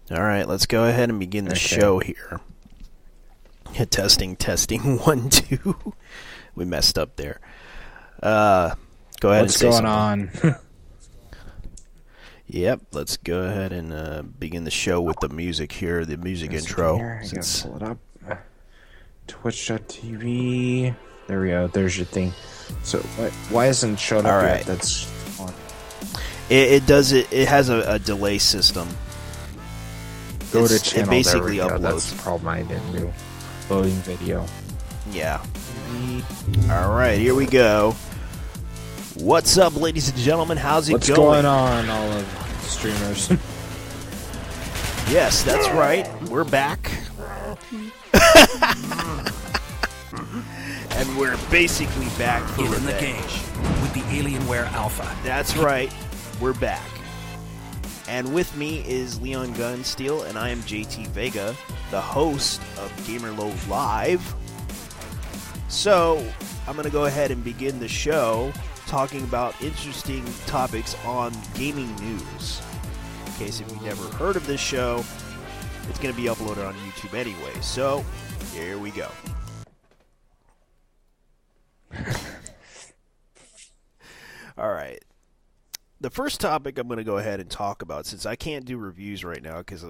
All right, let's go ahead and begin the show here. Testing, 1, 2. We messed up there. Go ahead and say something. What's going on? Yep, let's go ahead and begin the show with the music here, the music intro. Here, I gotta pull it up. Twitch.tv. There we go. There's your thing. So, why isn't it showing up yet? That's on. It does it. It has a delay system. Go to channel. It basically there we go. uploads. That's the problem I didn't do. Loading video. Yeah. All right, here we go. What's up, ladies and gentlemen? How's it going? What's going on, all of the streamers? Yes, that's right. We're back. And we're basically back for in the revenge. game with the Alienware Alpha. That's right. We're back. And with me is Leon Gunsteel, and I am JT Vega, the host of Gamerload Live. So, I'm going to go ahead and begin the show talking about interesting topics on gaming news. In case if you've never heard of this show, it's going to be uploaded on YouTube anyway. So, here we go. All right. The first topic I'm going to go ahead and talk about, since I can't do reviews right now because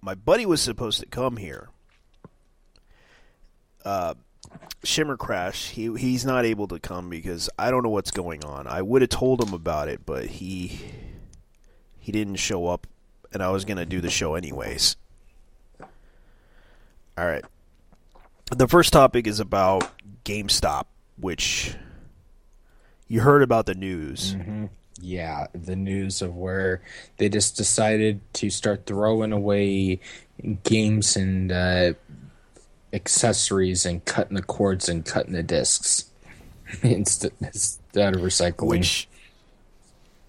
my buddy was supposed to come here. Shimmer Crash, he's not able to come because I don't know what's going on. I would have told him about it, but he didn't show up, and I was going to do the show anyways. All right. The first topic is about GameStop, which you heard about the news. Mm-hmm. Yeah, the news of where they just decided to start throwing away games and accessories and cutting the cords and cutting the discs instead of recycling. Which,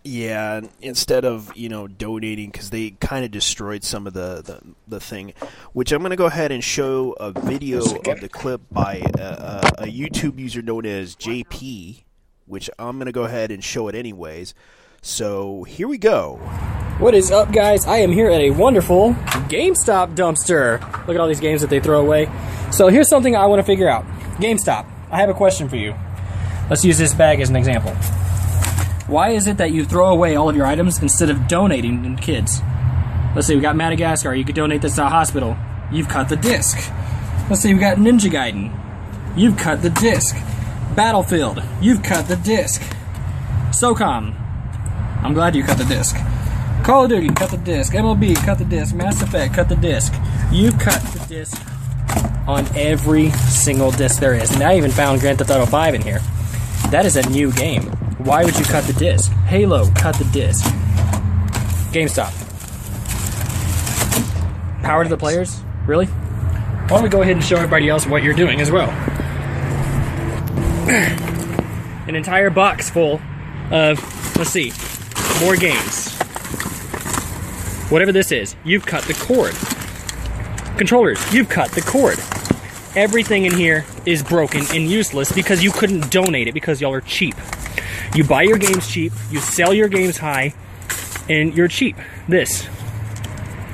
yeah, instead of donating, because they kind of destroyed some of the thing. Which I'm going to go ahead and show a video of the clip by a YouTube user known as JP. Which I'm going to go ahead and show it anyways. So, here we go. What is up, guys? I am here at a wonderful GameStop dumpster. Look at all these games that they throw away. So, here's something I want to figure out. GameStop, I have a question for you. Let's use this bag as an example. Why is it that you throw away all of your items instead of donating them to kids? Let's say we got Madagascar. You could donate this to a hospital. You've cut the disc. Let's say we got Ninja Gaiden. You've cut the disc. Battlefield, you've cut the disc. SOCOM, I'm glad you cut the disc. Call of Duty, cut the disc. MLB, cut the disc. Mass Effect, cut the disc. You've cut the disc on every single disc there is. And I even found Grand Theft Auto 5 in here. That is a new game. Why would you cut the disc? Halo, cut the disc. GameStop. Power to the players? Really? Why don't we go ahead and show everybody else what you're doing as well? An entire box full of, let's see, more games. Whatever this is, you've cut the cord. Controllers, you've cut the cord. Everything in here is broken and useless because you couldn't donate it because y'all are cheap. You buy your games cheap, you sell your games high, and you're cheap. This,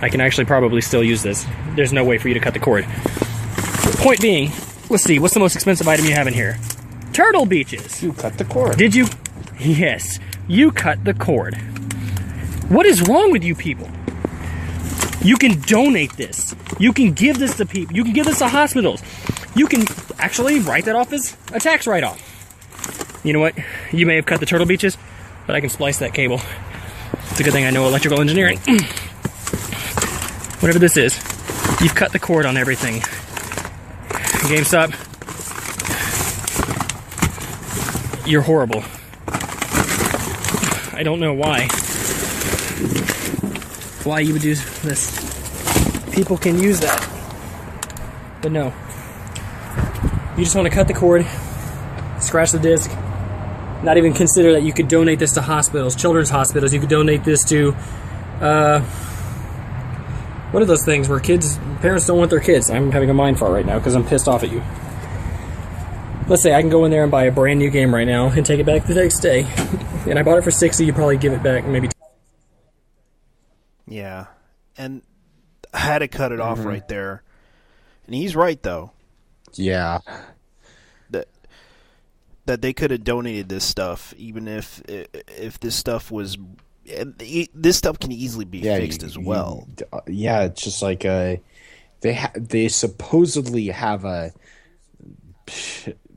I can actually probably still use this. There's no way for you to cut the cord. Point being, let's see, what's the most expensive item you have in here? Turtle Beaches. You cut the cord. Did you? Yes, you cut the cord. What is wrong with you people? You can donate this. You can give this to people. You can give this to hospitals. You can actually write that off as a tax write-off. You know what? You may have cut the Turtle Beaches, but I can splice that cable. It's a good thing I know electrical engineering. Whatever this is, you've cut the cord on everything. GameStop, you're horrible. I don't know why you would do this. People can use that. But no. You just want to cut the cord, scratch the disc, not even consider that you could donate this to hospitals, children's hospitals. You could donate this to, what are those things where parents don't want their kids? I'm having a mind fart right now because I'm pissed off at you. Let's say I can go in there and buy a brand new game right now and take it back the next day. And I bought it for $60, you probably give it back maybe. Yeah. And had to cut it off right there. And he's right though. Yeah. That they could have donated this stuff, even if this stuff was. This stuff can easily be fixed as well. It's just like they supposedly have a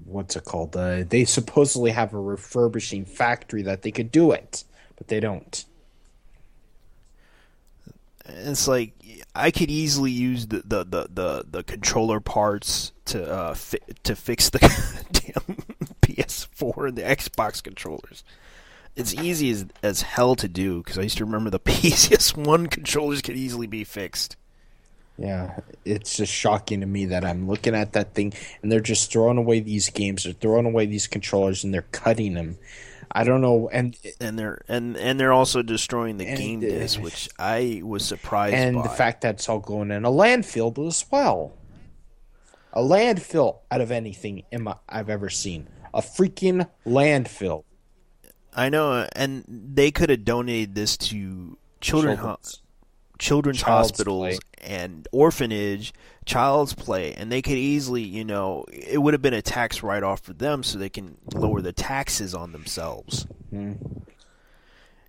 what's it called? They supposedly have a refurbishing factory that they could do it, but they don't. It's like I could easily use the controller parts to fix the damn PS4 and the Xbox controllers. It's easy as hell to do because I used to remember the PS1 controllers could easily be fixed. Yeah, it's just shocking to me that I'm looking at that thing and they're just throwing away these games, they're throwing away these controllers, and they're cutting them. I don't know, and they're also destroying the game disc, which I was surprised by. And the fact that it's all going in a landfill as well. A landfill out of anything I've ever seen. A freaking landfill. I know, and they could have donated this to children's hospitals and orphanage, child's play, and they could easily, it would have been a tax write-off for them so they can lower the taxes on themselves.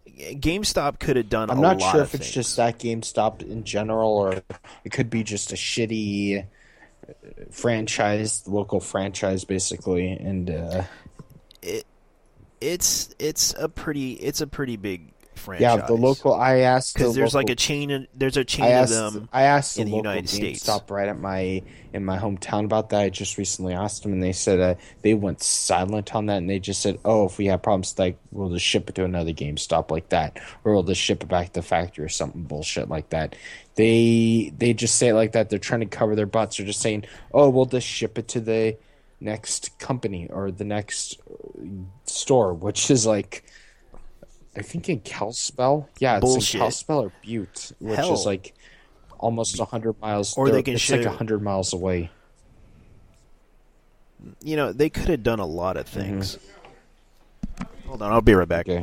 GameStop could have done a lot of things. I'm not sure if it's just that GameStop in general, or it could be just a shitty franchise, local franchise, basically, and it's a pretty big franchise. Yeah, the local. I asked because there's a chain. There's a chain of them. I asked in the the local United States. GameStop right in my hometown about that. I just recently asked them, and they said they went silent on that, and they just said, "Oh, if we have problems, like we'll just ship it to another GameStop like that, or we'll just ship it back to the factory or something bullshit like that." They just say it like that. They're trying to cover their butts. They're just saying, "Oh, we'll just ship it to the next company or the next store," which is like. I think in Kalispell. Yeah, it's bullshit. In Kalispell or Butte, which is like almost 100 miles. Or they can it's like 100 miles away. They could have done a lot of things. Hold on, I'll be right back. Okay.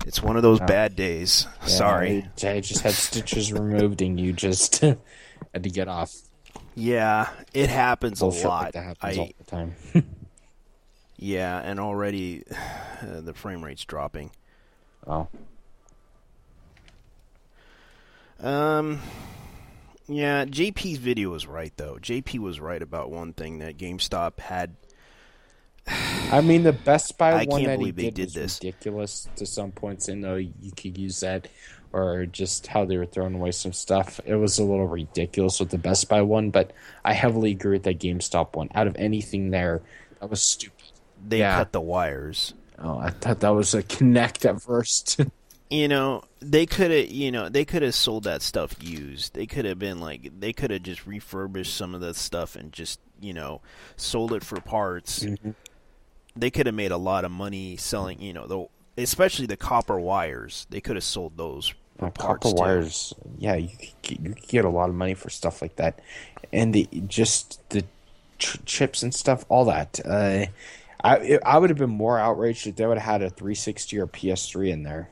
It's one of those bad days. Yeah, Sorry. I just had stitches removed, and you just had to get off. Yeah, it happens Bullshit a lot. Like that happens all the time. Yeah, and already the frame rate's dropping. Oh. Yeah, JP's video was right, though. JP was right about one thing that GameStop had. I mean, the Best Buy I one can't that believe he they did did was this. ridiculous to some points. I know you could use that, or just how they were throwing away some stuff. It was a little ridiculous with the Best Buy one, but I heavily agree with that GameStop one. Out of anything there, that was stupid. They cut the wires. Oh, I thought that was a Kinect at first. They could have sold that stuff used. They could have been they could have just refurbished some of that stuff and just, sold it for parts. Mm-hmm. They could have made a lot of money selling, especially the copper wires. They could have sold those for parts copper wires. Yeah, you could get a lot of money for stuff like that, and the chips and stuff, all that. I would have been more outraged if they would have had a 360 or PS3 in there.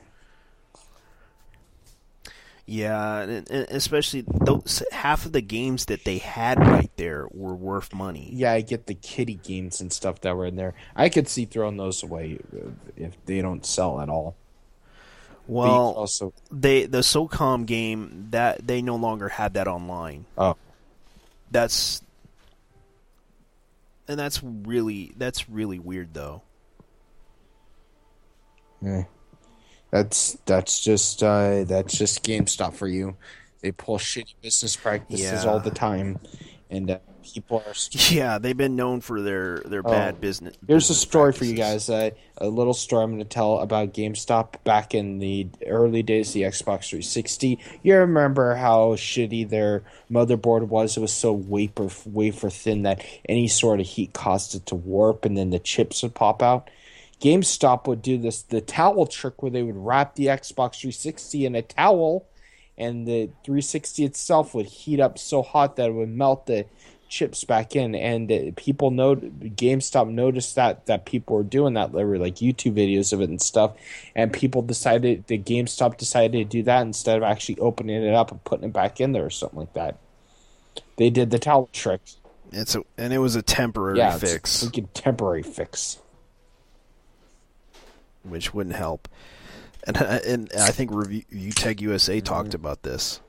Yeah, and especially those half of the games that they had right there were worth money. Yeah, I get the kiddie games and stuff that were in there. I could see throwing those away if they don't sell at all. Well, the SOCOM game that they no longer had that online. Oh, that's really weird though. Yeah. That's just GameStop for you. They pull shitty business practices all the time, and people are. Yeah, they've been known for their bad business. Here's a business story for you practices. guys. A little story I'm going to tell about GameStop back in the early days of the Xbox 360. You remember how shitty their motherboard was? It was so wafer thin that any sort of heat caused it to warp, and then the chips would pop out. GameStop would do the towel trick where they would wrap the Xbox 360 in a towel, and the 360 itself would heat up so hot that it would melt the chips back in. And GameStop noticed that people were doing that. There were like YouTube videos of it and stuff, and GameStop decided to do that instead of actually opening it up and putting it back in there or something like that. They did the towel trick. And it was a temporary fix, It's a freaking temporary fix. which wouldn't help. And I think Review Tech USA talked about this.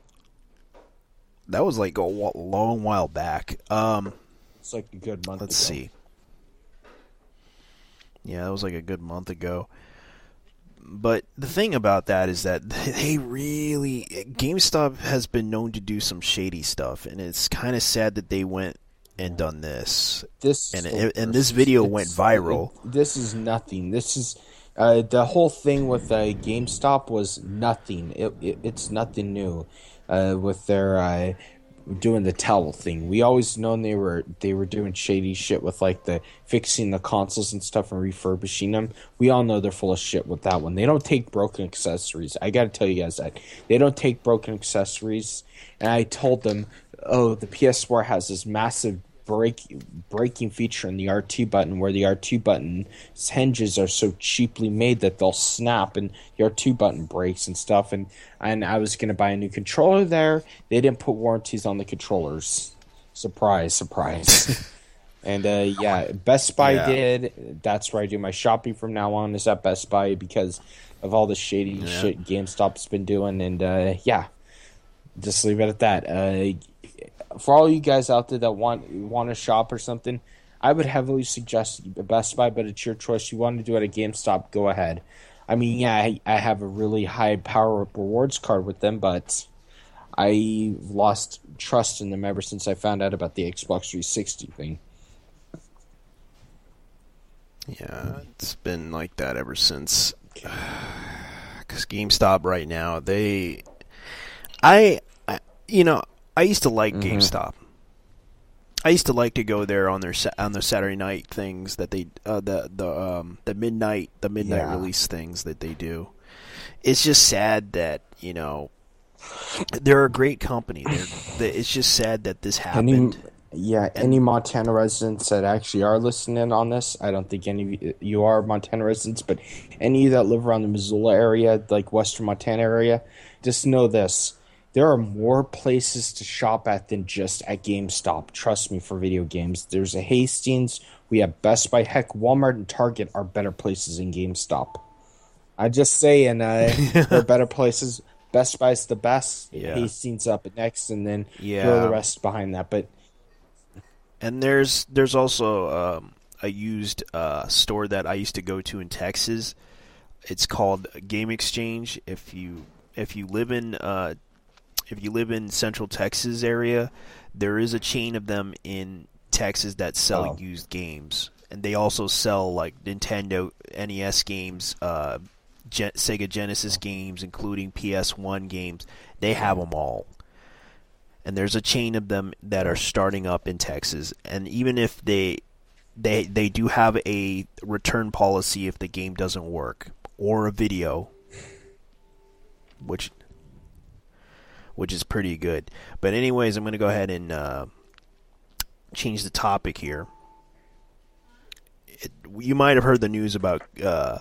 That was like a long while back. It's like a good month. Let's see. Yeah, that was like a good month ago. But the thing about that is that GameStop has been known to do some shady stuff, and it's kind of sad that they went and done this. This video went viral. This is nothing. This is the whole thing with GameStop was nothing. It's nothing new with their doing the towel thing. We always known they were doing shady shit with like the fixing the consoles and stuff and refurbishing them. We all know they're full of shit with that one. They don't take broken accessories. I got to tell you guys that they don't take broken accessories. And I told them, oh, the PS4 has this massive braking feature in the R2 button, where the R2 button's hinges are so cheaply made that they'll snap and the R2 button breaks and stuff. And I was going to buy a new controller there. They didn't put warranties on the controllers. Surprise. And Best Buy did. That's where I do my shopping from now on, is at Best Buy, because of all the shady shit GameStop's been doing. And just leave it at that. For all you guys out there that want to shop or something, I would heavily suggest Best Buy, but it's your choice. You want to do it at GameStop, go ahead. I mean, I have a really high power rewards card with them, but I lost trust in them ever since I found out about the Xbox 360 thing. Yeah, it's been like that ever since. Because GameStop right now, I used to like GameStop. I used to like to go there on their Saturday night things that they the midnight release things that they do. It's just sad that they're a great company. It's just sad that this happened. Any Montana residents that actually are listening on this, I don't think any of you are Montana residents, but any of you that live around the Missoula area, like Western Montana area, just know this. There are more places to shop at than just at GameStop. Trust me, for video games. There's a Hastings. We have Best Buy. Heck, Walmart and Target are better places than GameStop. I just say, and they're better places. Best Buy's the best. Yeah. Hastings up next, and then throw the rest behind that. And there's also a used store that I used to go to in Texas. It's called Game Exchange. If you live in Central Texas area, there is a chain of them in Texas that sell used games, and they also sell like Nintendo NES games, Sega Genesis games, including PS1 games. They have them all, and there's a chain of them that are starting up in Texas. And even if they do have a return policy if the game doesn't work, or a video, which is pretty good. But anyways, I'm going to go ahead and change the topic here. You might have heard the news about Hideo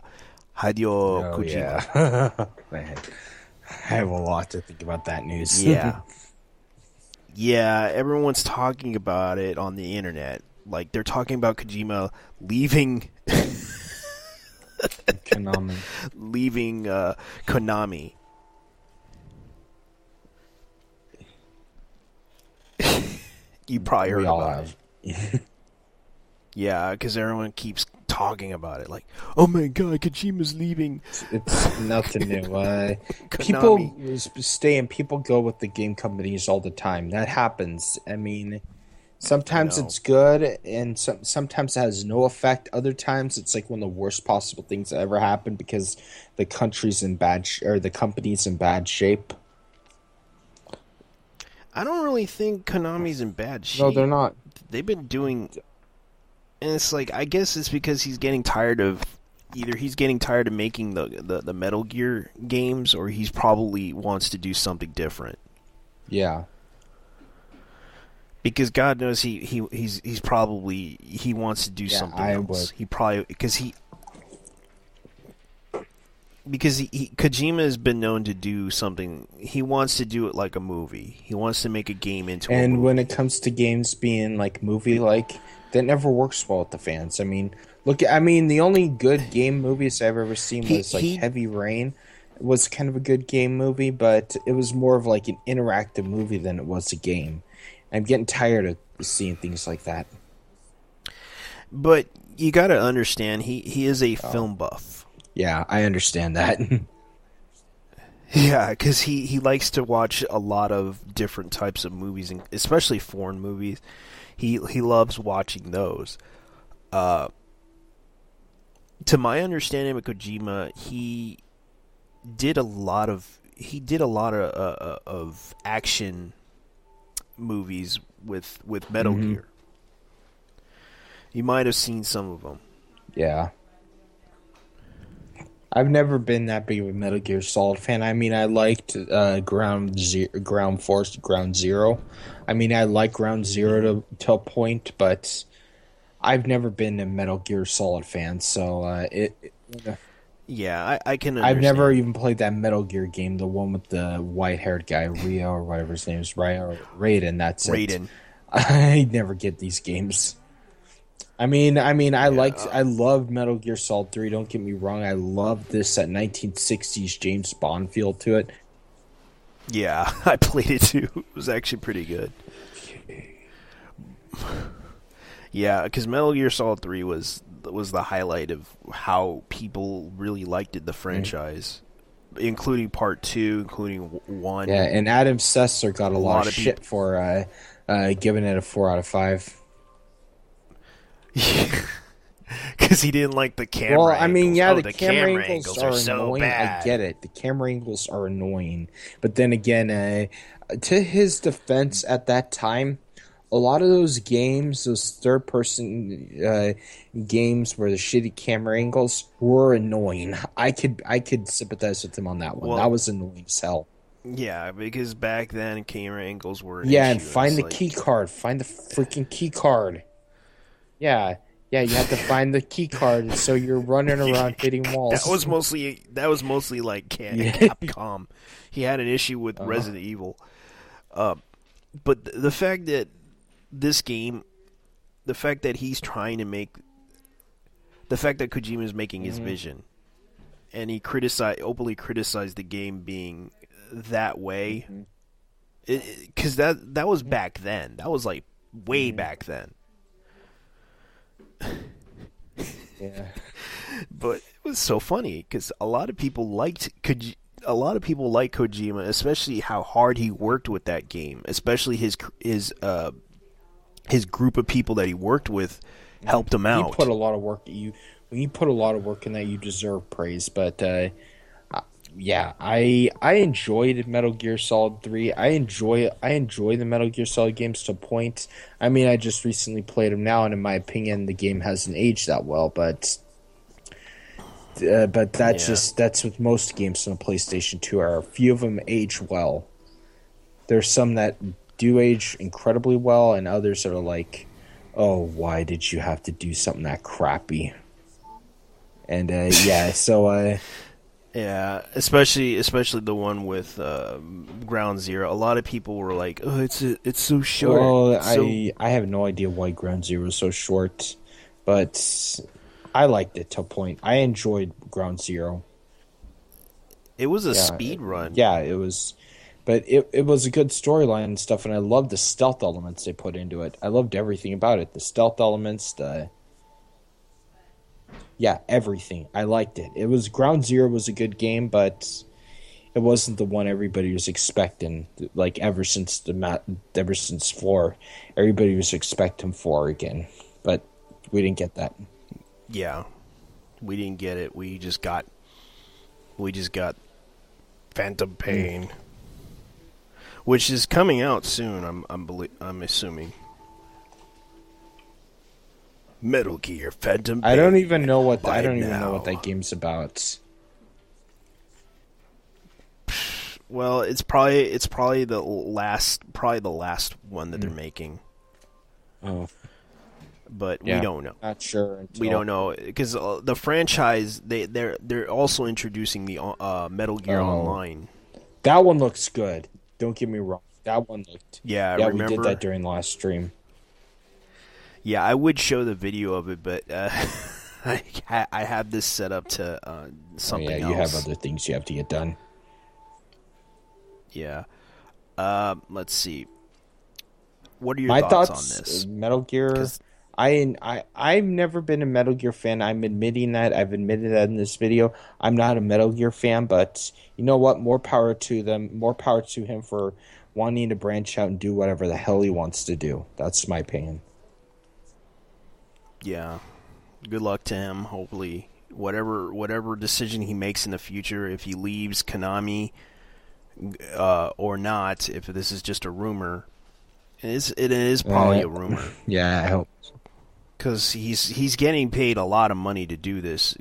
Kojima. Yeah. I have a lot to think about that news. Yeah. Yeah, everyone's talking about it on the internet. Like, they're talking about Kojima leaving Konami. Leaving Konami. You probably heard about it. Yeah, because everyone keeps talking about it. Like, oh my god, Kojima's leaving. It's nothing new. People stay and people go with the game companies all the time. That happens. I mean, Sometimes know. it's good, and sometimes it has no effect. Other times it's like one of the worst possible things that ever happened because the country's in bad or the company's in bad shape. I don't really think Konami's in bad shape. No, they're not. They've been doing, and it's like, I guess it's because he's getting tired of making the Metal Gear games, or he's probably wants to do something different. Yeah. Because God knows he probably wants to do something else. He probably because Kojima has been known to do something. He wants to do it like a movie. He wants to make a game into a movie. And when it comes to games being like movie-like, that never works well with the fans. I mean, the only good game movies I've ever seen was like Heavy Rain. It was kind of a good game movie, but it was more of like an interactive movie than it was a game. I'm getting tired of seeing things like that. But you got to understand, he is a film buff. Yeah, I understand that. Yeah, because he likes to watch a lot of different types of movies, especially foreign movies. He loves watching those. To my understanding of Kojima, he did a lot of action movies with Metal Gear. You might have seen some of them. Yeah. I've never been that big of a Metal Gear Solid fan. I mean, I liked Ground Zero. I mean, I like Ground Zero to a point, but I've never been a Metal Gear Solid fan. So yeah, I can understand. I've never even played that Metal Gear game, the one with the white-haired guy, Rio or whatever his name is, Raiden. That's Raiden. It. I never get these games. I loved Metal Gear Solid 3, don't get me wrong. I loved this 1960s James Bond feel to it. Yeah, I played it too. It was actually pretty good. Yeah, because Metal Gear Solid 3 was the highlight of how people really liked the franchise, including Part 2, including 1. Yeah, and Adam Sessler got a lot of shit for giving it a 4 out of 5. Because he didn't like the camera. Well, I mean, angles. the camera angles are annoying. Bad. I get it. The camera angles are annoying. But then again, to his defense at that time, a lot of those games, those third-person games where the shitty camera angles were annoying. I could sympathize with him on that one. That was annoying as hell. Yeah, because back then camera angles were an issue. And find the key card. Find the freaking key card. Yeah, you have to find the key card, so you're running around hitting walls. That was mostly like Capcom. He had an issue with Resident Evil. But the fact that this game, the fact that he's trying to make, the fact that Kojima is making his vision, and he openly criticized the game being that way, because that was back then. That was like way back then. Yeah, but it was so funny because a lot of people liked Kojima, especially how hard he worked with that game. Especially his group of people that he worked with helped him out. He put a lot of work. When you put a lot of work in that, you deserve praise. But yeah, I enjoyed Metal Gear Solid 3. I enjoy the Metal Gear Solid games to a point. I mean, I just recently played them now, and in my opinion, the game hasn't aged that well. But that's with most games on the PlayStation 2. A few of them age well. There's some that do age incredibly well, and others that are like, oh, why did you have to do something that crappy? And yeah, especially the one with Ground Zero. A lot of people were like, "Oh, it's so short." Well, I have no idea why Ground Zero is so short, but I liked it to a point. I enjoyed Ground Zero. It was a speed run. Yeah, it was, but it was a good storyline and stuff, and I loved the stealth elements they put into it. I loved everything about it. The stealth elements, everything. I liked it. Ground Zero was a good game, but it wasn't the one everybody was expecting. Like ever since 4, everybody was expecting 4 again, but we didn't get that. Yeah, we didn't get it. We just got Phantom Pain, which is coming out soon. I'm assuming. Metal Gear Phantom Pain. I don't even know what that game's about. Well, it's probably the last one that they're making. Oh. But we don't know. Not sure. We don't know because the franchise they're also introducing the Metal Gear Online. That one looks good. Don't get me wrong. That one looked. Yeah, yeah, remember? we did that during the last stream. Yeah, I would show the video of it, but I have this set up to something else. You have other things you have to get done. Yeah. Let's see. What are your thoughts on this? Metal Gear. I've never been a Metal Gear fan. I'm admitting that. I've admitted that in this video. I'm not a Metal Gear fan, but you know what? More power to them. More power to him for wanting to branch out and do whatever the hell he wants to do. That's my opinion. Yeah. Good luck to him. Hopefully, whatever decision he makes in the future, if he leaves Konami or not, if this is just a rumor, it is probably a rumor. Yeah, I hope. Because he's getting paid a lot of money to do this,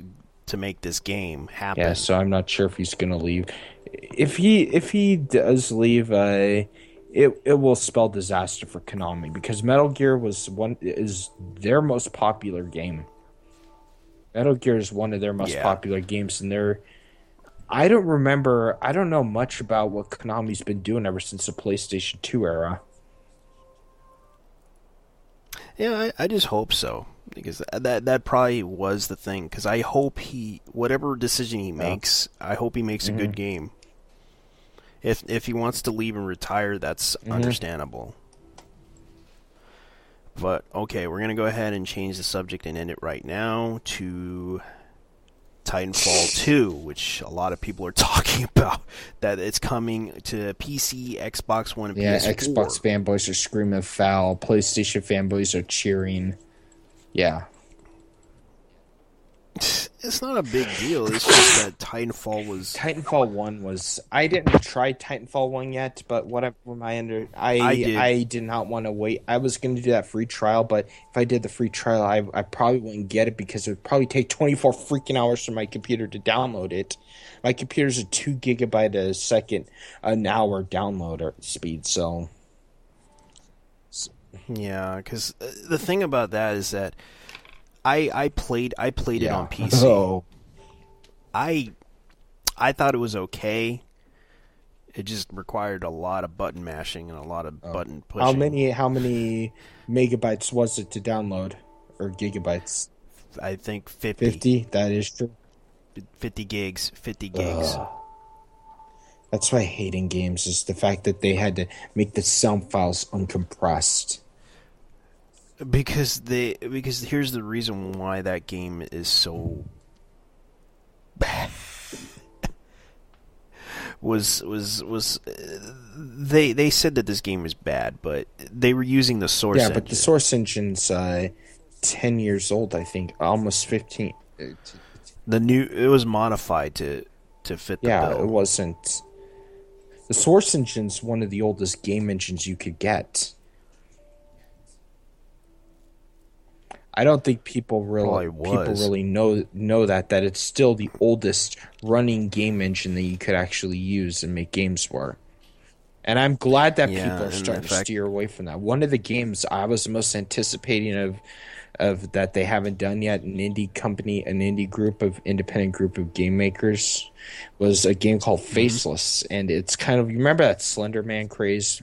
to make this game happen. Yeah, so I'm not sure if he's gonna leave. If he does leave, it will spell disaster for Konami because Metal Gear is their most popular game. Metal Gear is one of their most popular games, and I don't know much about what Konami's been doing ever since the PlayStation 2 era. Yeah, I just hope so, because that probably was the thing. Because I hope whatever decision he makes, I hope he makes a good game. If he wants to leave and retire, that's understandable. But okay, we're gonna go ahead and change the subject and end it right now to Titanfall 2, which a lot of people are talking about, that it's coming to PC, Xbox One, and PS4. Xbox fanboys are screaming foul. PlayStation fanboys are cheering. Yeah. It's not a big deal. It's just that Titanfall 1 was... I didn't try Titanfall 1 yet, but I did not want to wait. I was going to do that free trial, but if I did the free trial, I probably wouldn't get it because it would probably take 24 freaking hours for my computer to download it. My computer's a 2 gigabyte a second, an hour download speed, so... Yeah, because the thing about that is that I played it on PC. Oh. I thought it was okay. It just required a lot of button mashing and a lot of button pushing. How many megabytes was it to download, or gigabytes? I think 50. 50? That is true. 50 gigs. 50 gigs. That's why I hate in games, is the fact that they had to make the sound files uncompressed. Because here's the reason why that game is so bad. They said that this game is bad, but they were using the source engine. Yeah, but the source engine's 10 years old, I think, almost 15. It was modified to fit the bill. Yeah, it wasn't. The source engine's one of the oldest game engines you could get. I don't think people really know that it's still the oldest running game engine that you could actually use and make games for. And I'm glad that people are starting to steer away from that. One of the games I was most anticipating of that they haven't done yet, an independent group of game makers, was a game called Faceless, and it's kind of, you remember that Slender Man craze?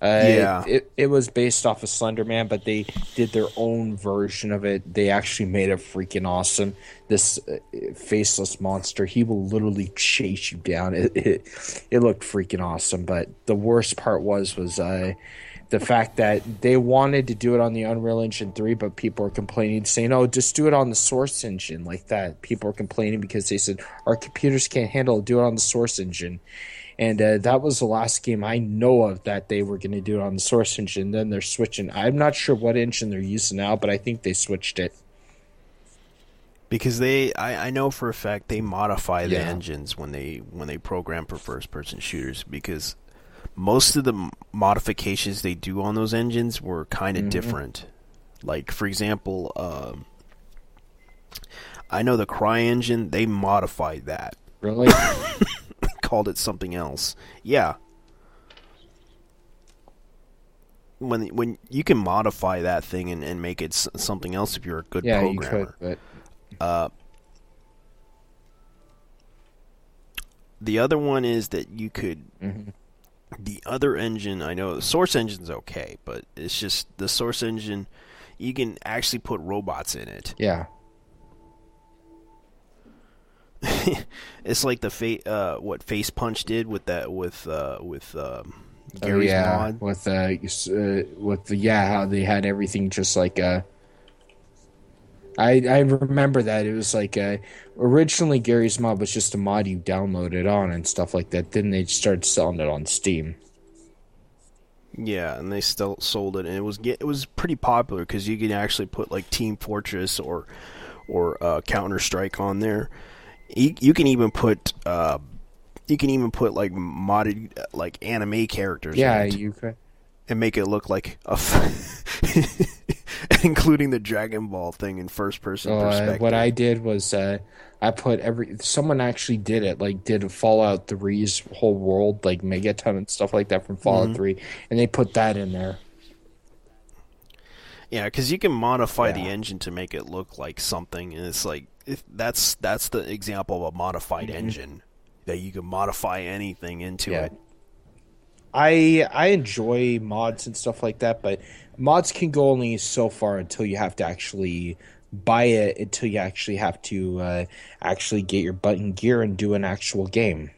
It was based off of Slender Man, but they did their own version of it. They actually made it freaking awesome. This faceless monster, he will literally chase you down. It looked freaking awesome, but the worst part was the fact that they wanted to do it on the Unreal Engine 3, but people were complaining, saying, "Oh, just do it on the Source Engine," like that. People were complaining because they said our computers can't handle it. Do it on the Source Engine, and that was the last game I know of that they were going to do it on the Source Engine. Then they're switching. I'm not sure what engine they're using now, but I think they switched it. Because I know for a fact they modify the engines when they program for first-person shooters, because most of the modifications they do on those engines were kind of different. Like, for example, I know the Cry engine, they modified that. Really? Called it something else. Yeah. When you can modify that thing and make it something else if you're a good programmer. You could, but... the other one is that you could... The other engine, I know the Source Engine's okay, but it's just the Source Engine, you can actually put robots in it. Yeah. It's like the what Face Punch did with that with Gary's mod. With how they had everything just like I remember that. It was like originally Gary's mod was just a mod you downloaded on and stuff like that. Then they started selling it on Steam. Yeah, and they still sold it, and it was pretty popular because you could actually put like Team Fortress or Counter-Strike on there. You can even put like modded like anime characters. Yeah, in it you could. And make it look like including the Dragon Ball thing in first person perspective. What I did was I put someone actually did it, like did Fallout 3's whole world, like Megaton and stuff like that from Fallout 3, and they put that in there. Yeah, because you can modify the engine to make it look like something, and it's like that's the example of a modified engine, that you can modify anything into it. I enjoy mods and stuff like that, but mods can go only so far until you have to actually buy it, until you actually have to actually get your butt in gear and do an actual game.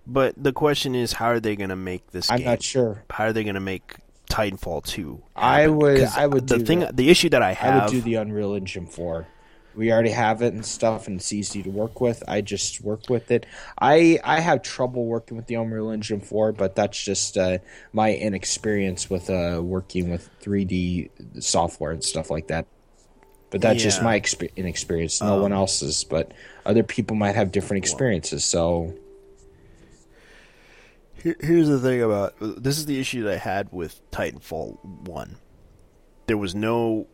But the question is, how are they going to make this game? I'm not sure. How are they going to make Titanfall 2 happen? I would the issue that I have... I would do the Unreal Engine 4. We already have it and stuff, and it's easy to work with. I just work with it. I have trouble working with the Unreal Engine 4, but that's just my inexperience with working with 3D software and stuff like that. But that's just my inexperience. No one else's, but other people might have different experiences. So here's the thing about... This is the issue that I had with Titanfall 1. There was no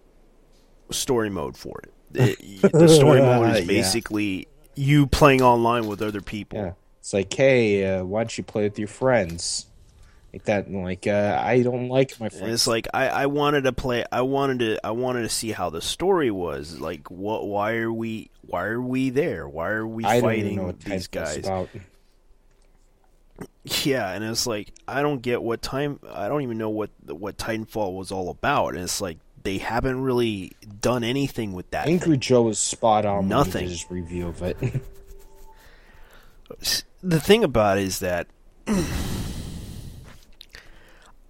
story mode for it. The story mode is basically you playing online with other people. Yeah. It's like, hey, why don't you play with your friends? Like that, and like I don't like my friends. And it's like I wanted to play. I wanted to see how the story was. Like, what? Why are we there? Why are we fighting these guys? About. Yeah, and it's like I don't get what time. I don't even know what Titanfall was all about. And it's like, they haven't really done anything with that. Angry Joe was spot on. Nothing. His review of it. The thing about it is that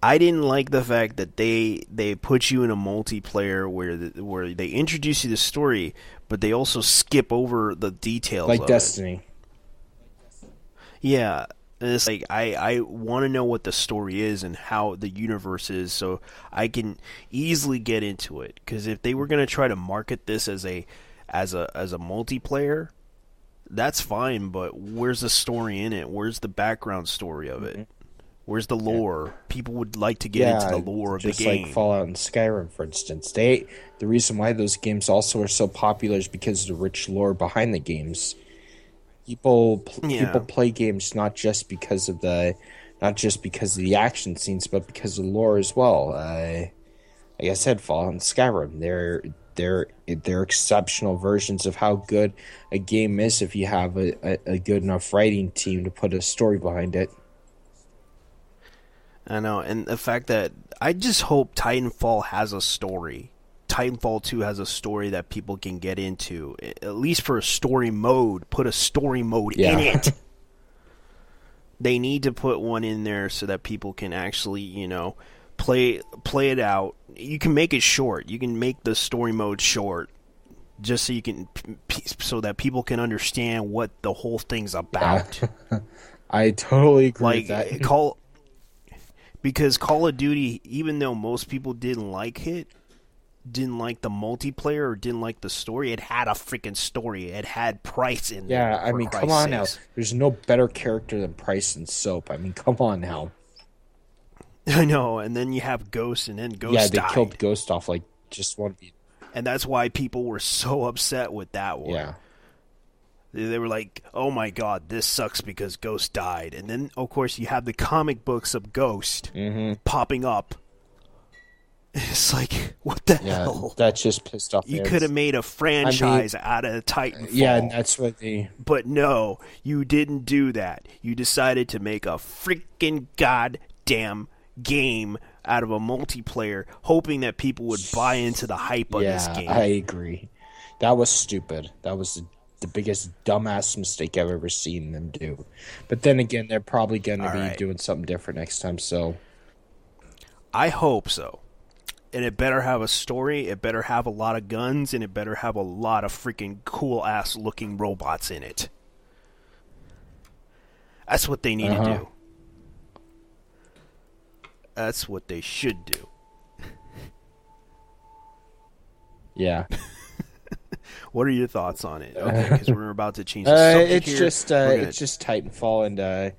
I didn't like the fact that they put you in a multiplayer where they introduce you to the story, but they also skip over the details. Like of Destiny. Yeah. And it's like I want to know what the story is and how the universe is, so I can easily get into it. Because if they were going to try to market this as a multiplayer, that's fine. But where's the story in it? Where's the background story of it? Where's the lore? Yeah. People would like to get into the lore of the game. Just like Fallout and Skyrim, for instance. The reason why those games also are so popular is because of the rich lore behind the games. People play games not just because of the action scenes, but because of the lore as well. Like I said, Fallout and Skyrim, they're exceptional versions of how good a game is if you have a good enough writing team to put a story behind it. I know, and the fact that I just hope Titanfall has a story. Titanfall 2 has a story that people can get into, at least for a story mode. Put a story mode in it. They need to put one in there so that people can actually, play it out. You can make it short. You can make the story mode short, just so that people can understand what the whole thing's about. I totally agree with that. Because Call of Duty, even though most people didn't like the multiplayer or didn't like the story, it had a freaking story. It had Price in there. Yeah, I mean, come on now. There's no better character than Price in Soap. I mean, come on now. I know, and then you have Ghost, and then Ghost died. Killed Ghost off like just one beat. And that's why people were so upset with that one. Yeah. They were like, oh my god, this sucks because Ghost died. And then, of course, you have the comic books of Ghost popping up. It's like, what the hell? That just pissed off. You could have made a franchise out of Titanfall. Yeah, and that's what they... But no, you didn't do that. You decided to make a freaking goddamn game out of a multiplayer, hoping that people would buy into the hype of this game. Yeah, I agree. That was stupid. That was the biggest dumbass mistake I've ever seen them do. But then again, they're probably going to be doing something different next time, so... I hope so. And it better have a story, it better have a lot of guns, and it better have a lot of freaking cool-ass looking robots in it. That's what they need to do. That's what they should do. Yeah. What are your thoughts on it? Okay, because we're about to change the subject here. It's just Titanfall, and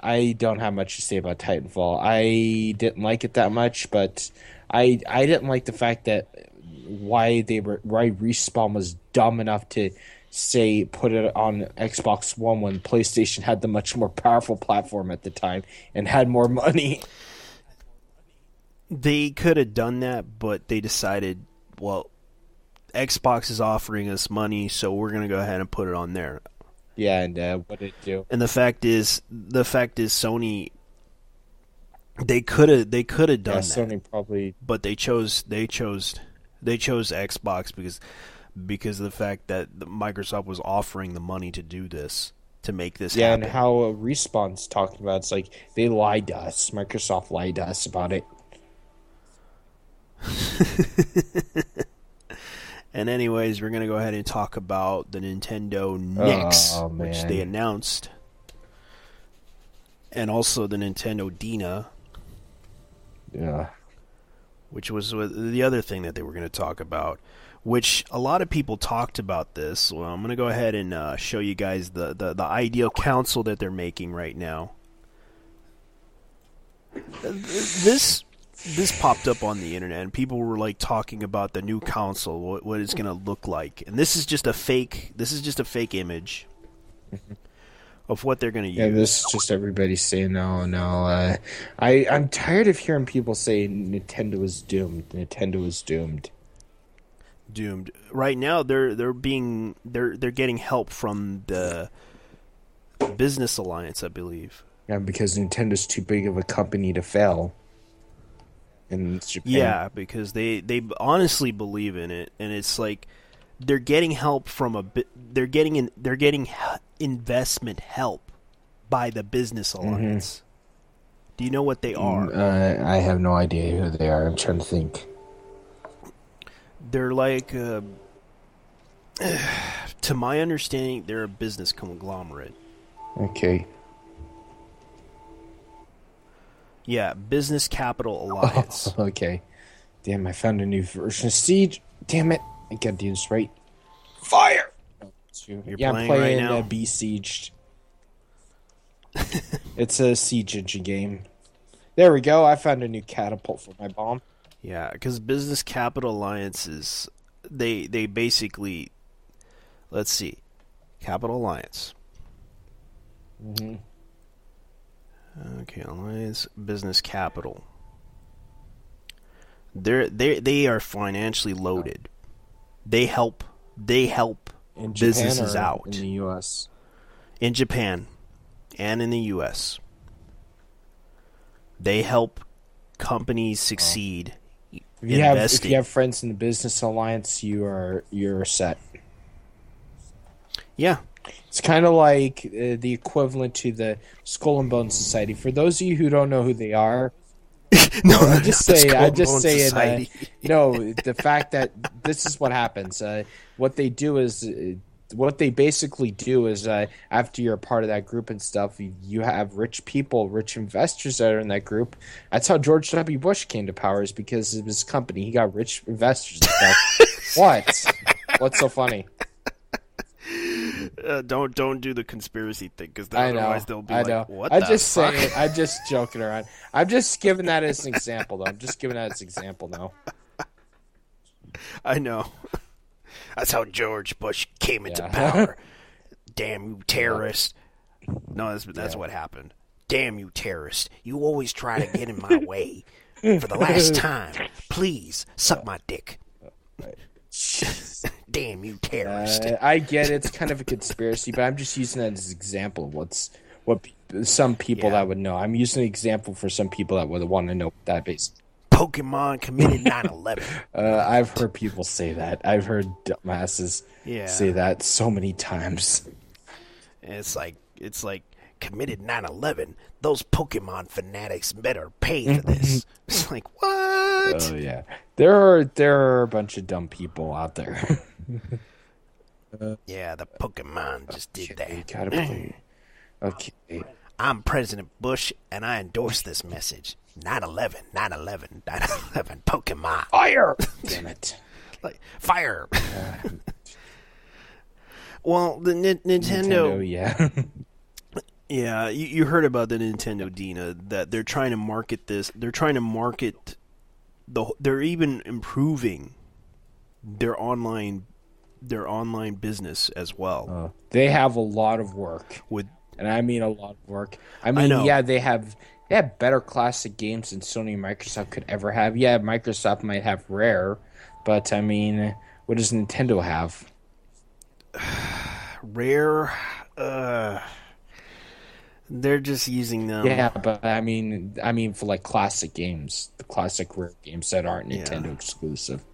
I don't have much to say about Titanfall. I didn't like it that much, but I didn't like the fact that why Respawn was dumb enough to say put it on Xbox One when PlayStation had the much more powerful platform at the time and had more money. They could have done that, but they decided, well, Xbox is offering us money, so we're going to go ahead and put it on there. Yeah, and what did it do? And the fact is Sony, they could have done that. Sony probably, but they chose Xbox because of the fact that Microsoft was offering the money to do this, to make this happen. Yeah, and how Respawn's talking about it's like they lied to us. Microsoft lied to us about it. And anyways, we're going to go ahead and talk about the Nintendo NX, which they announced. And also the Nintendo Dina. Yeah. Which was the other thing that they were going to talk about. Which a lot of people talked about this. Well, I'm going to go ahead and show you guys the ideal console that they're making right now. This popped up on the internet, and people were like talking about the new console, what it's going to look like, and this is just a fake image of what they're going to use. Yeah, this is just everybody saying no. I'm tired of hearing people say Nintendo is doomed. Nintendo is doomed. Doomed. Right now, they're getting help from the Business Alliance, I believe. Yeah, because Nintendo's too big of a company to fail. In Japan. Yeah, because they honestly believe in it, and it's like they're getting help from they're getting investment help by the Business Alliance. Do you know what they are? I have no idea who they are. I'm trying to think. They're like, to my understanding, they're a business conglomerate. Okay. Yeah, Business Capital Alliance. Oh, okay. Damn, I found a new version of Siege. Damn it. I gotta do this right. Fire! I'm playing right now? Besieged. It's a siege engine game. There we go. I found a new catapult for my bomb. Yeah, because Business Capital Alliance is... They basically... Let's see. Capital Alliance. Mm-hmm. Okay, Alliance Business Capital. They are financially loaded. They help in businesses Japan or out in the U.S. In Japan and in the U.S. They help companies succeed. If you have friends in the Business Alliance, you're set. Yeah, It's kind of like the equivalent to the Skull and Bones Society. For those of you who don't know who they are, No, I just say Society. no. The fact that this is what happens. What they do is. What they basically do is after you're a part of that group and stuff, you have rich people, rich investors that are in that group. That's how George W. Bush came to power, is because of his company. He got rich investors and stuff. What? What's so funny? Don't do the conspiracy thing, because I know. otherwise they'll be I like, know. what I the just fuck? say it. I'm just joking around. I'm just giving that as an example, though. I'm just giving that as an example now. I know. That's how George Bush came into Yeah. power. Damn you, terrorist. No, that's what happened. Damn you, terrorist. You always try to get in my way. For the last time, please suck my dick. Damn you, terrorist. I get it. It's kind of a conspiracy, but I'm just using that as an example of what some people that would know. I'm using an example for some people that would want to know what that is. Pokemon committed 9/11. I've heard people say that. I've heard dumbasses say that so many times. And it's like committed 9/11. Those Pokemon fanatics better pay for this. It's like, what? Oh yeah, there are a bunch of dumb people out there. Yeah, the Pokemon just did that. Gotta play. Okay. I'm President Bush, and I endorse this message. 9/11, 9/11, 9/11, Pokemon. Fire! Damn it. Like, fire! Well, the Nintendo... yeah. Yeah, you heard about the Nintendo Dina, that they're trying to market this. They're trying to market... They're even improving their online business as well. They have a lot of work. And I mean a lot of work. I mean, yeah, they have better classic games than Sony and Microsoft could ever have. Yeah, Microsoft might have Rare, but I mean, what does Nintendo have? Rare, they're just using them. Yeah, but I mean for like classic games, the classic Rare games that aren't Nintendo exclusive,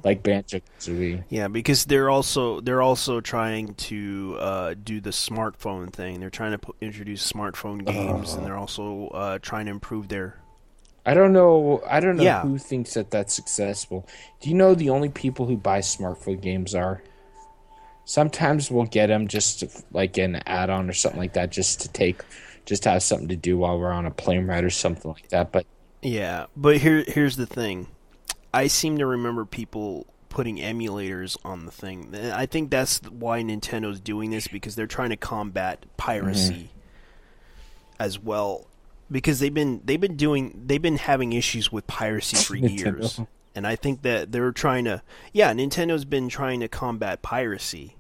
like Banjo-Kazooie. Yeah, because they're also trying to do the smartphone thing. They're trying to introduce smartphone games, and they're also trying to improve their. I don't know who thinks that that's successful. Do you know the only people who buy smartphone games are? Sometimes we'll get them just like an add-on or something like that, just to have something to do while we're on a plane ride or something like that. But yeah, but here's the thing. I seem to remember people putting emulators on the thing. I think that's why Nintendo's doing this, because they're trying to combat piracy as well. Because they've been having issues with piracy for years, and I think that they're trying to. Yeah, Nintendo's been trying to combat piracy.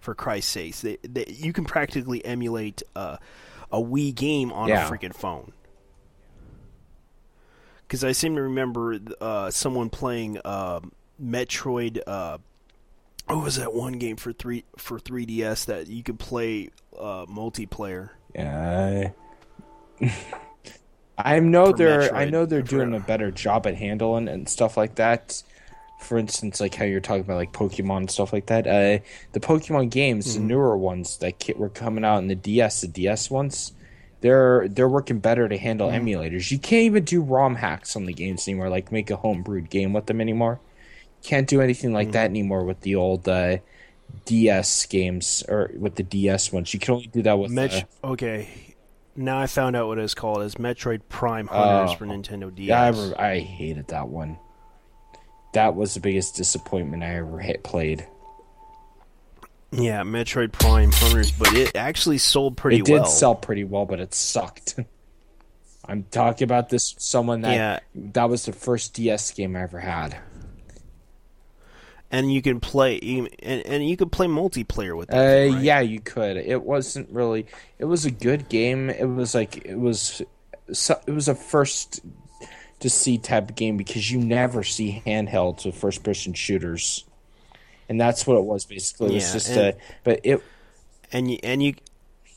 For Christ's sakes, you can practically emulate a Wii game on a freaking phone. Because I seem to remember someone playing Metroid. What was that one game for 3DS that you could play multiplayer? Yeah, I know they're doing a better job at handling and stuff like that. For instance, like how you're talking about like Pokemon and stuff like that. The Pokemon games, the newer ones that were coming out in the DS ones. They're working better to handle emulators. You can't even do ROM hacks on the games anymore, like make a homebrewed game with them anymore. You can't do anything like that anymore with the old DS games, or with the DS ones. You can only do that with... Okay, now I found out what it's called. It's Metroid Prime Hunters for Nintendo DS. Yeah, I hated that one. That was the biggest disappointment I ever played. Yeah, Metroid Prime Hunters, but it actually sold pretty well. It did sell pretty well, but it sucked. I'm talking about this someone that was the first DS game I ever had. And you can play and you could play multiplayer with that. Right? Yeah, you could. It wasn't really. It was a good game. It was a first to see type of game, because you never see handhelds with first person shooters. And that's what it was basically. It was just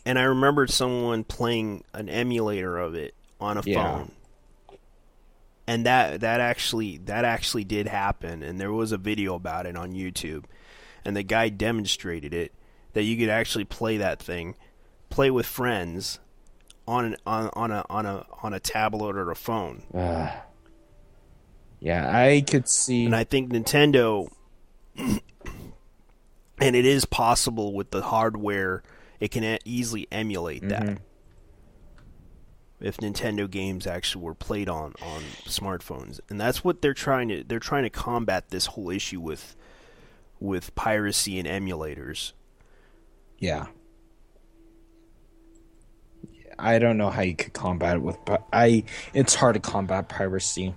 and I remember someone playing an emulator of it on a phone. And that actually did happen, and there was a video about it on YouTube, and the guy demonstrated it that you could actually play that thing, play with friends on a tablet or a phone. Yeah, I could see. And I think Nintendo, and it is possible with the hardware, it can easily emulate that. If Nintendo games actually were played on smartphones, and that's what they're trying to combat this whole issue with piracy and emulators. Yeah. I don't know how you could combat it with, it's hard to combat piracy.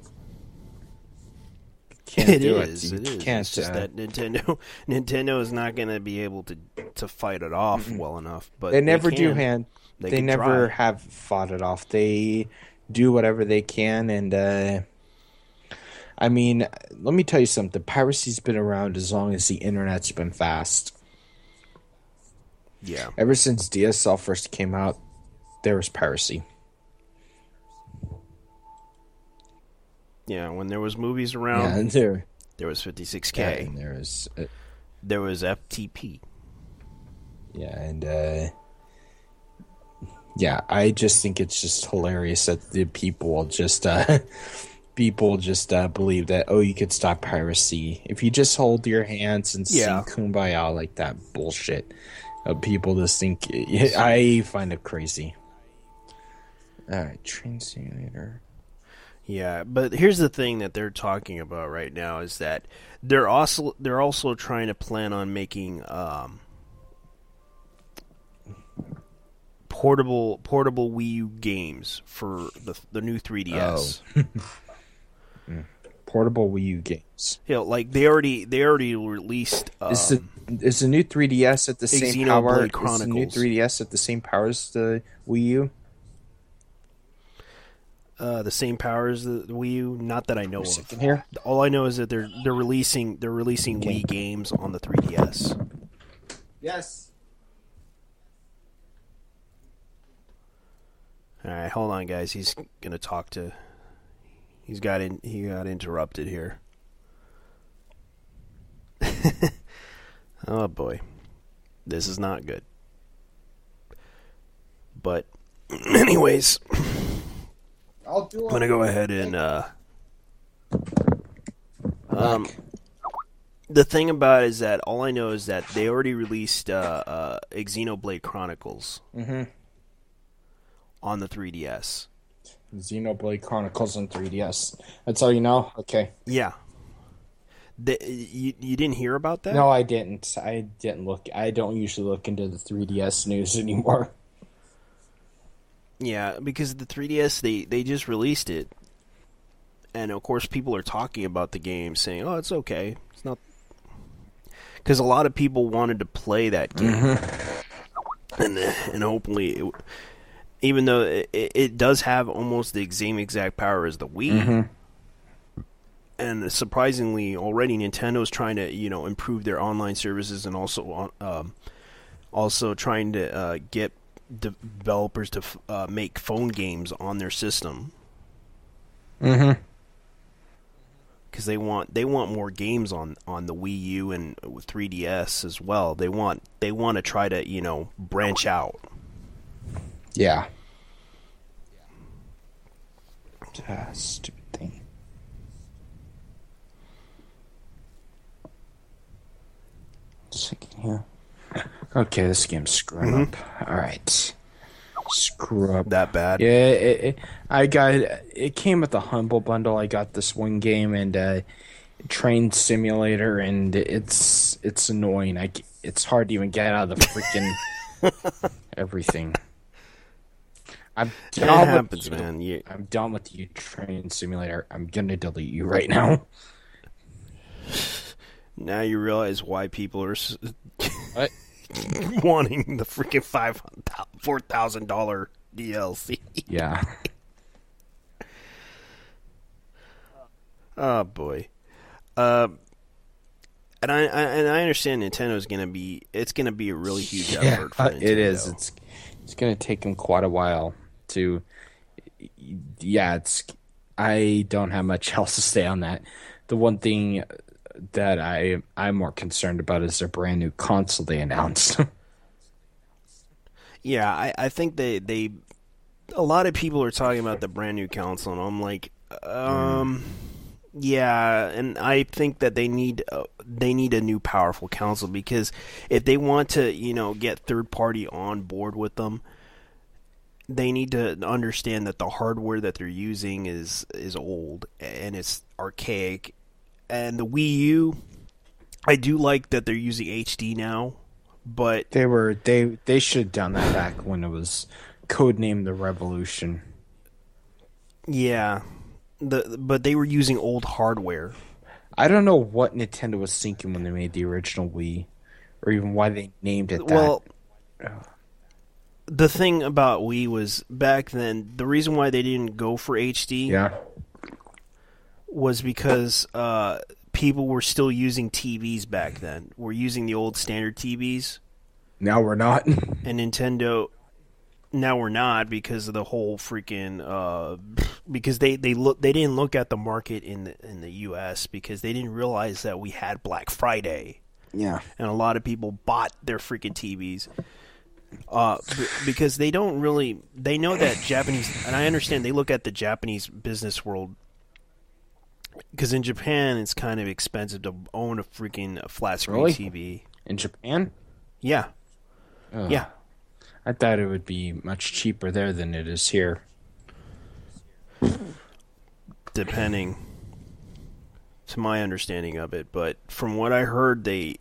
It is. It's just that Nintendo is not going to be able to fight it off well enough. But they never do. They never have fought it off. They do whatever they can, and I mean, let me tell you something. Piracy's been around as long as the internet's been fast. Yeah. Ever since DSL first came out, there was piracy. Yeah, when there was movies around, there was 56K. Yeah, and there was FTP. Yeah, and yeah, I just think it's just hilarious that the people just believe that, oh, you could stop piracy if you just hold your hands and sing Kumbaya, like that bullshit. People just think, I find it crazy. All right, Train Simulator. Yeah, but here's the thing that they're talking about right now is that they're also trying to plan on making portable Wii U games for the new 3DS. Oh. Portable Wii U games. Yeah, like they already released. Is the new 3DS at the same power? Chronicles. Is the new 3DS at the same power as the Wii U? The same power as the Wii U? Not that I know of. Here? All I know is that they're releasing Wii games on the 3DS. Yes. All right, hold on, guys. He's gonna talk to. He got interrupted here. Oh boy, this is not good. But, anyways, I'm gonna go ahead and the thing about it is that all I know is that they already released Xenoblade Chronicles on the 3DS. Xenoblade Chronicles on 3DS. That's all you know? Okay. Yeah. You didn't hear about that? No, I didn't. I didn't look. I don't usually look into the 3DS news anymore. Yeah, because the 3DS, they just released it. And, of course, people are talking about the game, saying, oh, it's okay. It's not... Because a lot of people wanted to play that game. And hopefully... Even though it does have almost the same exact power as the Wii, and surprisingly, already Nintendo's trying to improve their online services and also trying to get developers to make phone games on their system. Because they want more games on the Wii U and 3DS as well. They want to try to branch out. Yeah. Stupid thing. Second here. Okay, this game's screwing up. All right. Screw up. That bad? Yeah, it came with the Humble Bundle. I got this one game and Train Simulator, and it's annoying. It's hard to even get out of the freaking everything. I'm done with you. Man. I'm done with you, Train Simulator. I'm gonna delete you right now. Now you realize why people are what? wanting the freaking $4,000 DLC. Yeah. Oh boy. And I understand Nintendo's gonna be. It's gonna be a really huge effort. For Nintendo. It is. It's gonna take them quite a while to. Yeah, I don't have much else to say on that. The one thing that I'm more concerned about is their brand new console they announced. Yeah, I think they a lot of people are talking about the brand new console, and I'm like, yeah, and I think that they need a new powerful console, because if they want to, get third party on board with them, they need to understand that the hardware that they're using is old and it's archaic. And the Wii U, I do like that they're using HD now, but they should have done that back when it was codenamed the Revolution. Yeah, but they were using old hardware. I don't know what Nintendo was thinking when they made the original Wii, or even why they named it that. Well, the thing about Wii was, back then, the reason why they didn't go for HD was because people were still using TVs back then. We're using the old standard TVs. Now we're not. And Nintendo, now we're not, because of the whole freaking because they didn't look at the market in the US, because they didn't realize that we had Black Friday. Yeah. And a lot of people bought their freaking TVs. Because they don't really, they know that Japanese, and I understand they look at the Japanese business world, because in Japan it's kind of expensive to own a freaking flat screen TV. In Japan? Yeah. Oh. Yeah. I thought it would be much cheaper there than it is here. Depending, to my understanding of it, but from what I heard, it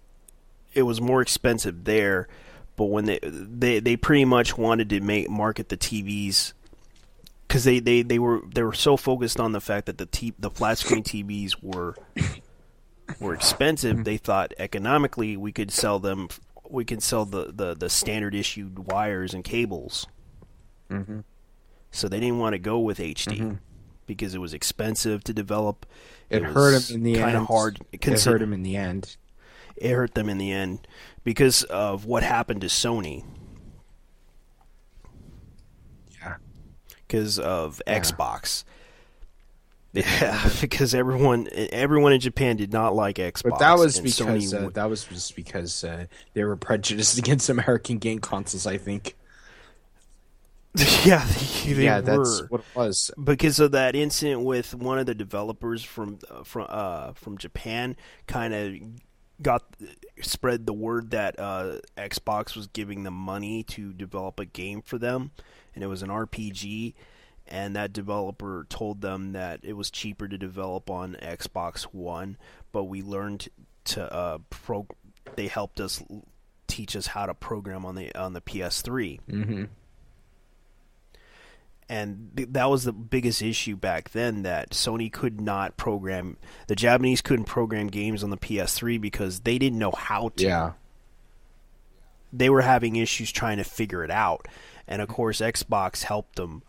was more expensive there. But when they pretty much wanted to market the TVs, because they were so focused on the fact that the flat screen TVs were expensive, they thought economically we could sell them. We could sell the standard issued wires and cables. Mm-hmm. So they didn't want to go with HD because it was expensive to develop. It hurt them in the end. Kind of hard. It hurt them in the end. It hurt them in the end because of what happened to Sony. Yeah. Because of Xbox. Yeah, because everyone in Japan did not like Xbox. But that was because because they were prejudiced against American game consoles, I think. Yeah, they were. That's what it was. Because of that incident with one of the developers from Japan, kind of spread the word that Xbox was giving them money to develop a game for them, and it was an RPG. And that developer told them that it was cheaper to develop on Xbox One, but we learned to they helped us teach us how to program on the PS3. Mm-hmm. And that was the biggest issue back then, that Sony could not program. The Japanese couldn't program games on the PS3 because they didn't know how to. Yeah. They were having issues trying to figure it out. And of course, Xbox helped them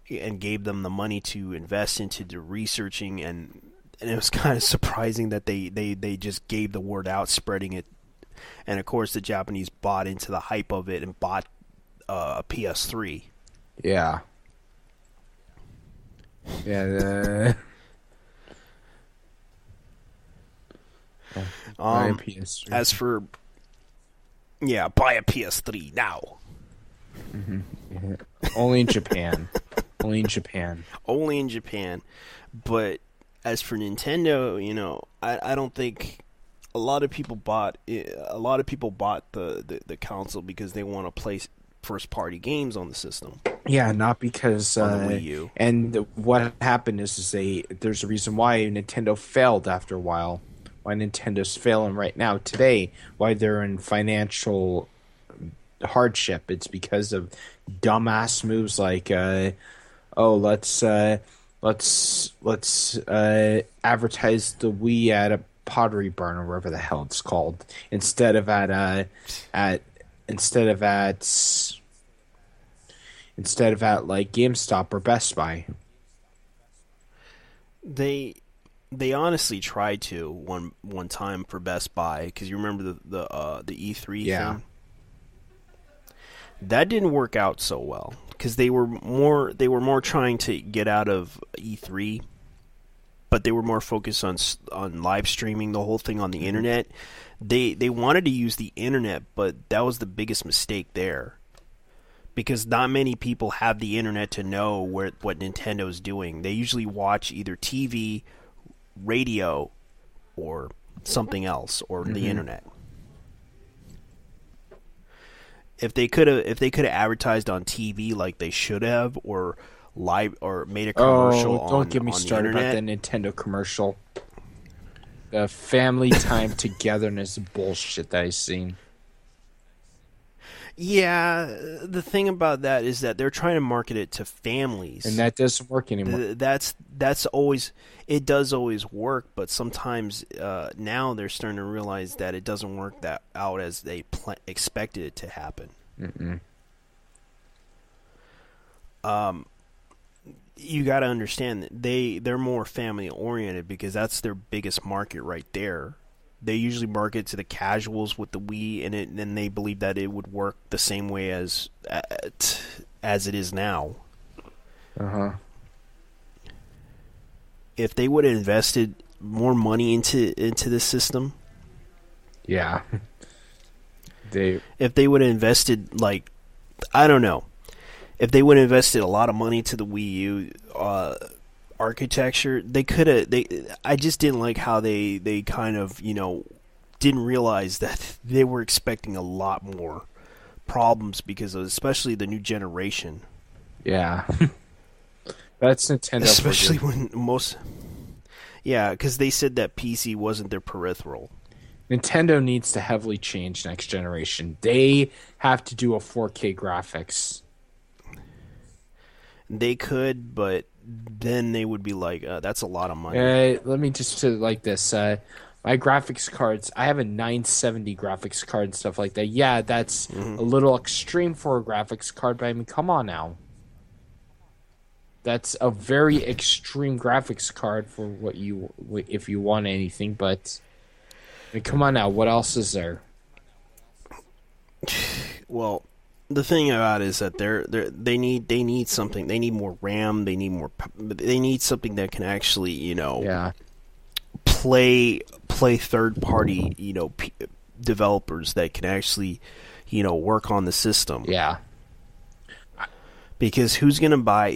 and gave them the money to invest into the researching, and it was kind of surprising that they just gave the word out, spreading it. And of course, the Japanese bought into the hype of it and bought a PS3. Yeah. Yeah. Buy a PS3. As for buy a PS3 now. Mm-hmm. Yeah. Only in Japan. Only in Japan. Only in Japan. But as for Nintendo, I don't think a lot of people bought the console because they want to play first party games on the system. Yeah, not because on the Wii U. And what happened is there's a reason why Nintendo failed after a while. Why Nintendo's failing right now today, why they're in financial hardship. It's because of dumbass moves like let's advertise the Wii at a Pottery Barn or whatever the hell it's called, instead of at like GameStop or Best Buy. They honestly tried to one time for Best Buy, because you remember the E3 thing. That didn't work out so well because they were more trying to get out of E3, but they were more focused on live streaming the whole thing on the internet. They wanted to use the internet, but that was the biggest mistake there. because not many people have the internet to know what Nintendo's doing. They usually watch either TV, radio, or something else, or the internet. If they could have advertised on TV like they should have, or live, or made a commercial don't get me started about the Nintendo commercial. The family time togetherness bullshit that I've seen. Yeah, the thing about that is that they're trying to market it to families, and that doesn't work anymore. That's always, it does always work, but sometimes now they're starting to realize that it doesn't work that out as they expected it to happen. You got to understand that they're more family oriented because that's their biggest market right there. They usually market to the casuals with the Wii, and they believe that it would work the same way as it is now. If they would have invested more money into this system, if they would have invested, like, I don't know, if they would have invested a lot of money to the Wii U architecture, they could have. I just didn't like how they kind of, didn't realize that they were expecting a lot more problems because of, especially the new generation. Yeah, that's Nintendo. Especially when because they said that PC wasn't their peripheral. Nintendo needs to heavily change next generation. They have to do a 4K graphics. They could, but then they would be like, that's a lot of money. Let me just say it like this. My graphics cards, I have a 970 graphics card and stuff like that. Yeah, that's a little extreme for a graphics card, but I mean, come on now. That's a very extreme graphics card for what if you want anything, but I mean, come on now, what else is there? Well, the thing about it is that they need something. They need more RAM. They need something that can actually, play third party, developers that can actually, work on the system. Yeah. Because who's gonna buy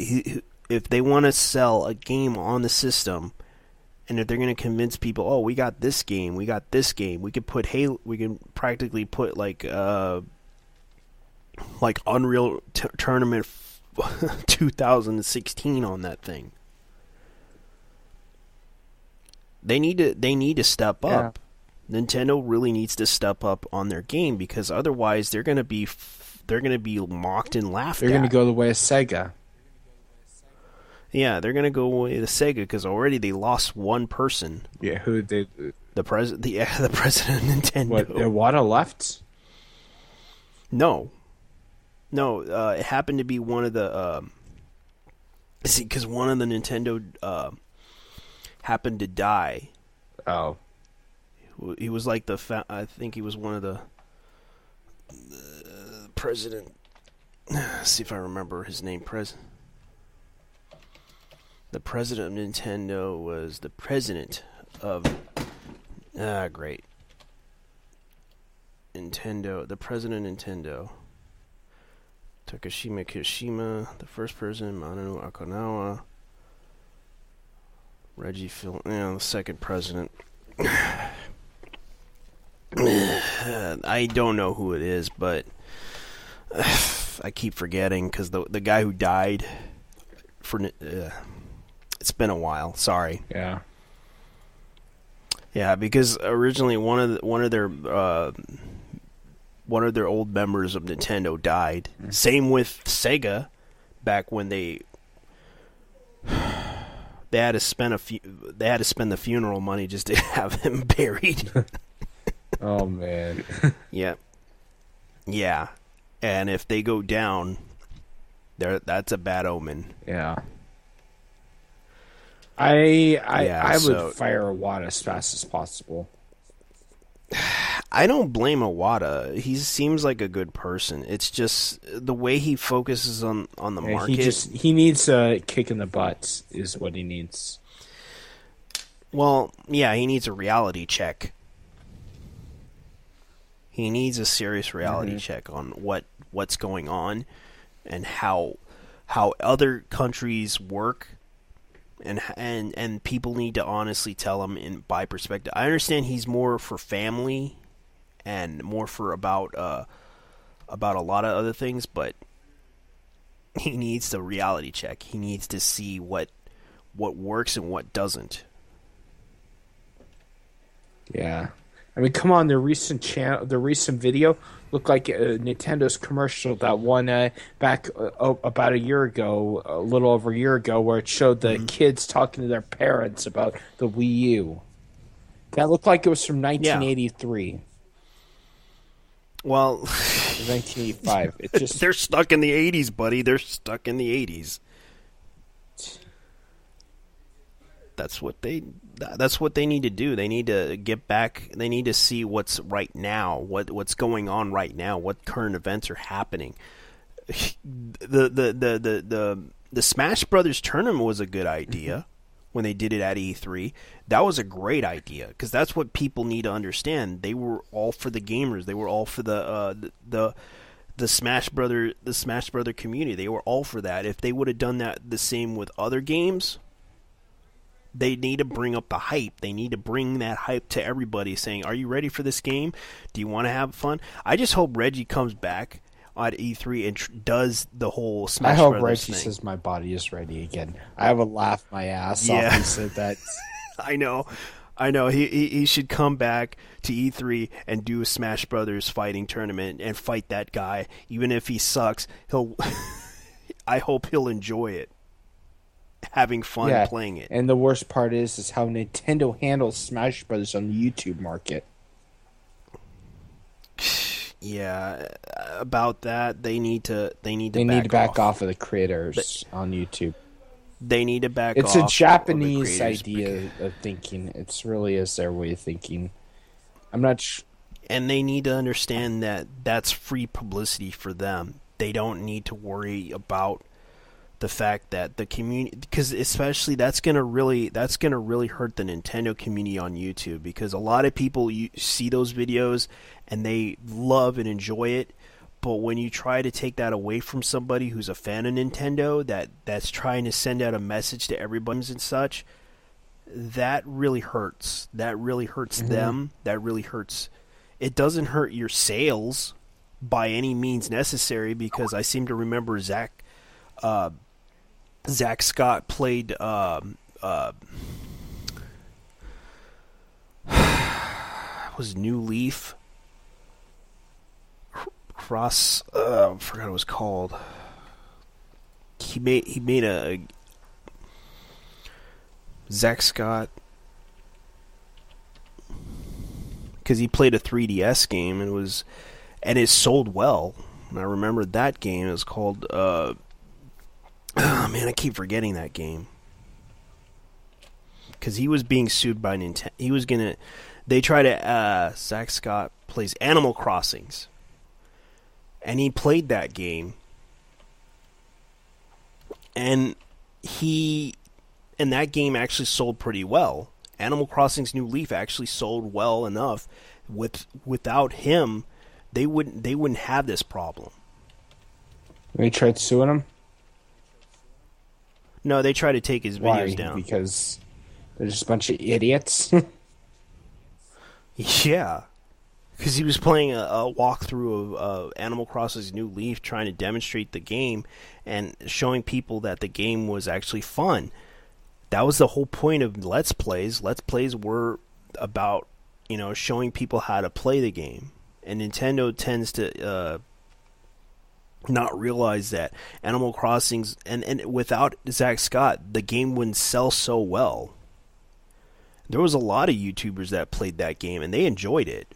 if they want to sell a game on the system? And if they're going to convince people, oh, we got this game, we could put we can practically put like Unreal Tournament 2016 on that thing. They need to step up. Nintendo really needs to step up on their game because otherwise they're going to be mocked and laughed at. They're going to go the way of Sega. Yeah, they're gonna go away to Sega because already they lost one person. Yeah, who did the president? The president of Nintendo. What? Iwata left? No. It happened to be one of the. Because one of the Nintendo happened to die. Oh. He was like I think he was one of the president. Let's see if I remember his name. The president of Nintendo was the president of... great. Nintendo. The president of Nintendo. Takashima Kishima. The first president, Manu Akanawa. Reggie the second president. I don't know who it is, but... I keep forgetting, because the guy who died... It's been a while. Sorry. Yeah. Yeah, because originally one of their old members of Nintendo died. Mm-hmm. Same with Sega, back when they had to spend the funeral money just to have him buried. Oh man. Yeah. Yeah, and if they go down, that's a bad omen. Yeah. I would fire Iwata as fast as possible. I don't blame Iwata. He seems like a good person. It's just the way he focuses on the market. He needs a kick in the butt is what he needs. Well, yeah, he needs a reality check. He needs a serious reality check on what's going on, and how other countries work, and people need to honestly tell him by perspective. I understand he's more for family and more for about a lot of other things, but he needs the reality check. He needs to see what works and what doesn't. Yeah, I mean, come on. The recent video looked like Nintendo's commercial that won back about a year ago, a little over a year ago, where it showed the kids talking to their parents about the Wii U. That looked like it was from 1983. Yeah. Well, 1985. It just they're stuck in the 80s, buddy. They're stuck in the 80s. That's what they need to do. They need to get back. They need to see what's right now, what's going on right now, what current events are happening. The Smash Brothers tournament was a good idea when they did it at E3. That was a great idea because that's what people need to understand. They were all for the gamers. They were all for the Smash Brother community. They were all for that. If they would have done that the same with other games, they need to bring up the hype. They need to bring that hype to everybody, saying, "Are you ready for this game? Do you want to have fun?" I just hope Reggie comes back at E3 and does the whole Smash Brothers thing. I hope Reggie says my body is ready again. I would laugh my ass off if he said that. I know. He should come back to E3 and do a Smash Brothers fighting tournament and fight that guy. Even if he sucks, I hope he'll enjoy it. Having fun playing it. And the worst part is how Nintendo handles Smash Brothers on the YouTube market. Yeah, about that, they need to back off of the creators on YouTube. They need to back off. It's a Japanese idea of thinking. It really is their way of thinking. I'm not and they need to understand that that's free publicity for them. They don't need to worry about the fact that the community, because especially that's gonna really hurt the Nintendo community on YouTube, because a lot of people see those videos and they love and enjoy it, but when you try to take that away from somebody who's a fan of Nintendo that's trying to send out a message to everybody and such, that really hurts. That really hurts them. That really hurts. It doesn't hurt your sales by any means necessary, because I seem to remember Zach Scott played was New Leaf Cross, I forgot what it was called. He made a Zach Scott, because he played a 3DS game and it sold well. And I remember that game. It was called oh man, I keep forgetting that game. Because he was being sued by Nintendo. Zach Scott plays Animal Crossings. And he played that game. And that game actually sold pretty well. Animal Crossing's New Leaf actually sold well enough. Without him, they wouldn't have this problem. They tried suing him? No, they tried to take his videos down. Because they're just a bunch of idiots? Yeah. Because he was playing a walkthrough of Animal Crossing's New Leaf, trying to demonstrate the game and showing people that the game was actually fun. That was the whole point of Let's Plays. Let's Plays were about, showing people how to play the game. And Nintendo tends to not realize that Animal Crossing's and without Zach Scott, the game wouldn't sell so well. There was a lot of YouTubers that played that game and they enjoyed it.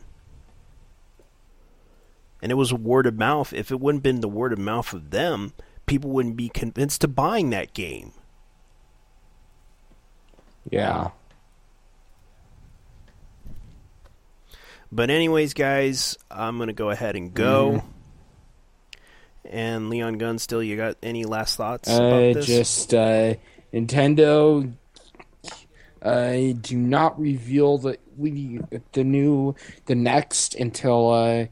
And it was word of mouth. If it wouldn't have been the word of mouth of them, people wouldn't be convinced to buying that game. Yeah. But anyways, guys, I'm going to go ahead and go. And Leon Gunstill, you got any last thoughts about this? Just Nintendo, do not reveal the next until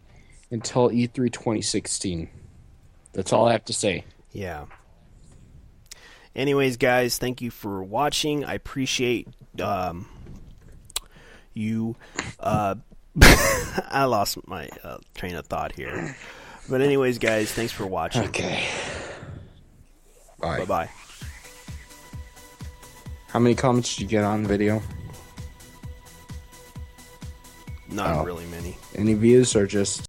E3 2016. That's all I have to say. Yeah. Anyways, guys, thank you for watching. I appreciate you. I lost my train of thought here. But anyways, guys, thanks for watching. Okay. Bye. Bye-bye. How many comments did you get on the video? Not really many. Any views or just...